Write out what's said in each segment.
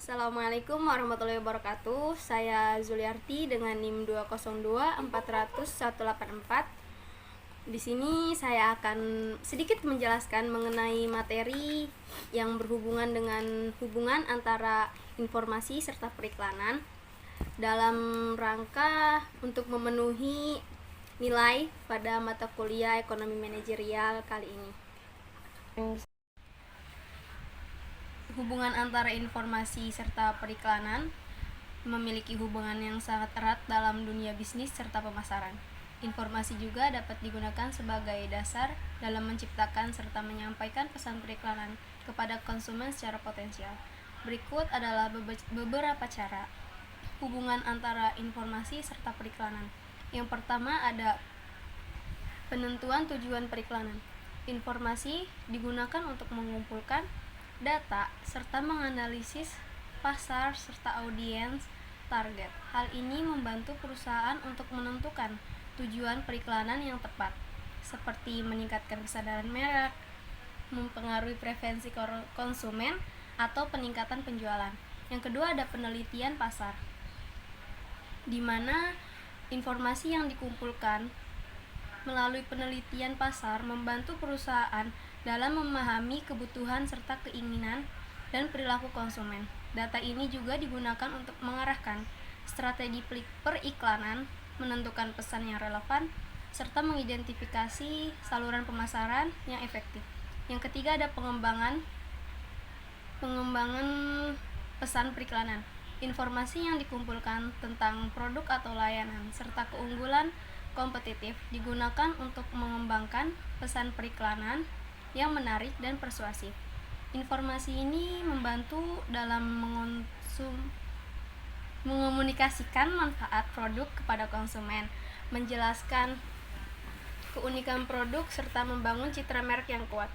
Assalamualaikum warahmatullahi wabarakatuh. Saya Zuliarti dengan NIM 202400184. Di sini saya akan sedikit menjelaskan mengenai materi yang berhubungan dengan hubungan antara informasi serta periklanan dalam rangka untuk memenuhi nilai pada mata kuliah ekonomi manajerial kali ini. Hubungan antara informasi serta periklanan memiliki hubungan yang sangat erat dalam dunia bisnis serta pemasaran. Informasi juga dapat digunakan sebagai dasar dalam menciptakan serta menyampaikan pesan periklanan kepada konsumen secara potensial. Berikut adalah beberapa cara hubungan antara informasi serta periklanan. Yang pertama ada penentuan tujuan periklanan. Informasi digunakan untuk mengumpulkan data serta menganalisis pasar serta audiens target. Hal ini membantu perusahaan untuk menentukan tujuan periklanan yang tepat, seperti meningkatkan kesadaran merek, mempengaruhi preferensi konsumen, atau peningkatan penjualan. Yang kedua ada penelitian pasar, di mana informasi yang dikumpulkan melalui penelitian pasar membantu perusahaan dalam memahami kebutuhan serta keinginan dan perilaku konsumen. Data ini juga digunakan untuk mengarahkan strategi periklanan, menentukan pesan yang relevan, serta mengidentifikasi saluran pemasaran yang efektif. Yang ketiga ada pengembangan pesan periklanan. Informasi yang dikumpulkan tentang produk atau layanan serta keunggulan kompetitif digunakan untuk mengembangkan pesan periklanan yang menarik dan persuasif. Informasi ini membantu dalam mengomunikasikan manfaat produk kepada konsumen, menjelaskan keunikan produk, serta membangun citra merek yang kuat.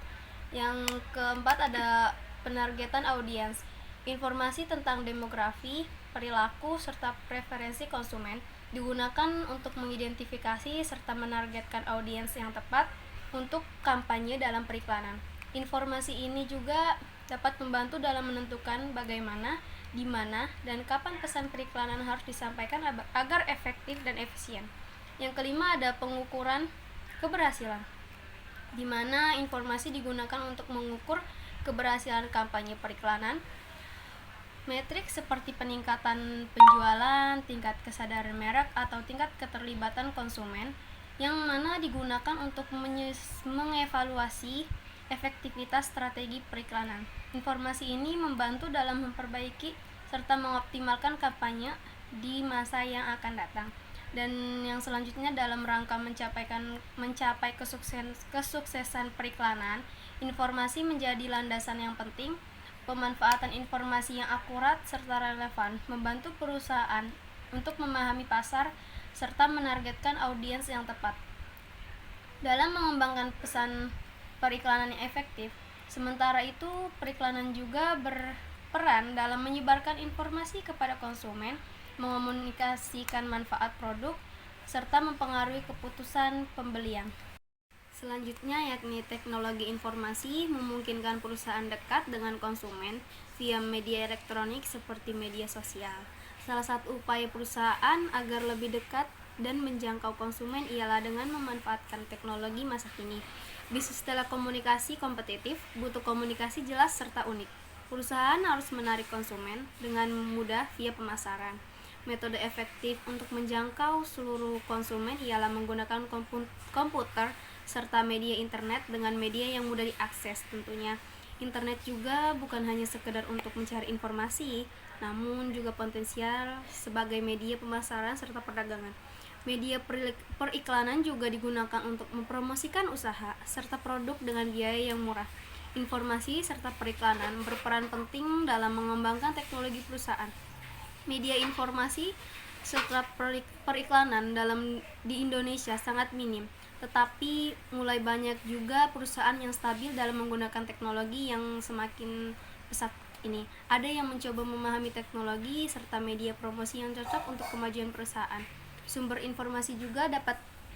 Yang keempat ada penargetan audiens. Informasi tentang demografi, perilaku, serta preferensi konsumen digunakan untuk mengidentifikasi serta menargetkan audiens yang tepat untuk kampanye dalam periklanan. Informasi ini juga dapat membantu dalam menentukan bagaimana, di mana, dan kapan pesan periklanan harus disampaikan agar efektif dan efisien. Yang kelima ada pengukuran keberhasilan, di mana informasi digunakan untuk mengukur keberhasilan kampanye periklanan. Metrik seperti peningkatan penjualan, tingkat kesadaran merek, atau tingkat keterlibatan konsumen yang mana digunakan untuk mengevaluasi efektivitas strategi periklanan. Informasi ini membantu dalam memperbaiki serta mengoptimalkan kampanye di masa yang akan datang. Dan yang selanjutnya dalam rangka mencapai kesuksesan periklanan, informasi menjadi landasan yang penting. Pemanfaatan informasi yang akurat serta relevan membantu perusahaan untuk memahami pasar serta menargetkan audiens yang tepat. Dalam mengembangkan pesan periklanan yang efektif, sementara itu periklanan juga berperan dalam menyebarkan informasi kepada konsumen, mengomunikasikan manfaat produk, serta mempengaruhi keputusan pembelian. Selanjutnya yakni teknologi informasi memungkinkan perusahaan dekat dengan konsumen via media elektronik seperti media sosial. Salah satu upaya perusahaan agar lebih dekat dan menjangkau konsumen ialah dengan memanfaatkan teknologi masa kini. Bisnis telekomunikasi kompetitif butuh komunikasi jelas serta unik. Perusahaan harus menarik konsumen dengan mudah via pemasaran. Metode efektif untuk menjangkau seluruh konsumen ialah menggunakan komputer serta media internet dengan media yang mudah diakses tentunya. Internet juga bukan hanya sekedar untuk mencari informasi, namun juga potensial sebagai media pemasaran serta perdagangan. Media periklanan juga digunakan untuk mempromosikan usaha serta produk dengan biaya yang murah. Informasi serta periklanan berperan penting dalam mengembangkan teknologi perusahaan. Media informasi serta periklanan di Indonesia sangat minim, tetapi mulai banyak juga perusahaan yang stabil dalam menggunakan teknologi yang semakin pesat ini. Ada yang mencoba memahami teknologi serta media promosi yang cocok untuk kemajuan perusahaan. Sumber informasi juga dapat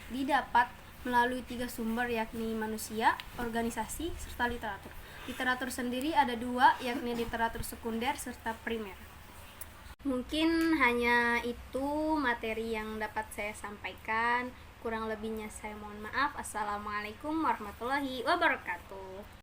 didapat melalui 3 sumber yakni manusia, organisasi, serta literatur. Literatur sendiri ada dua, yakni literatur sekunder serta primer. Mungkin hanya itu materi yang dapat saya sampaikan. Kurang lebihnya saya mohon maaf. Assalamualaikum warahmatullahi wabarakatuh.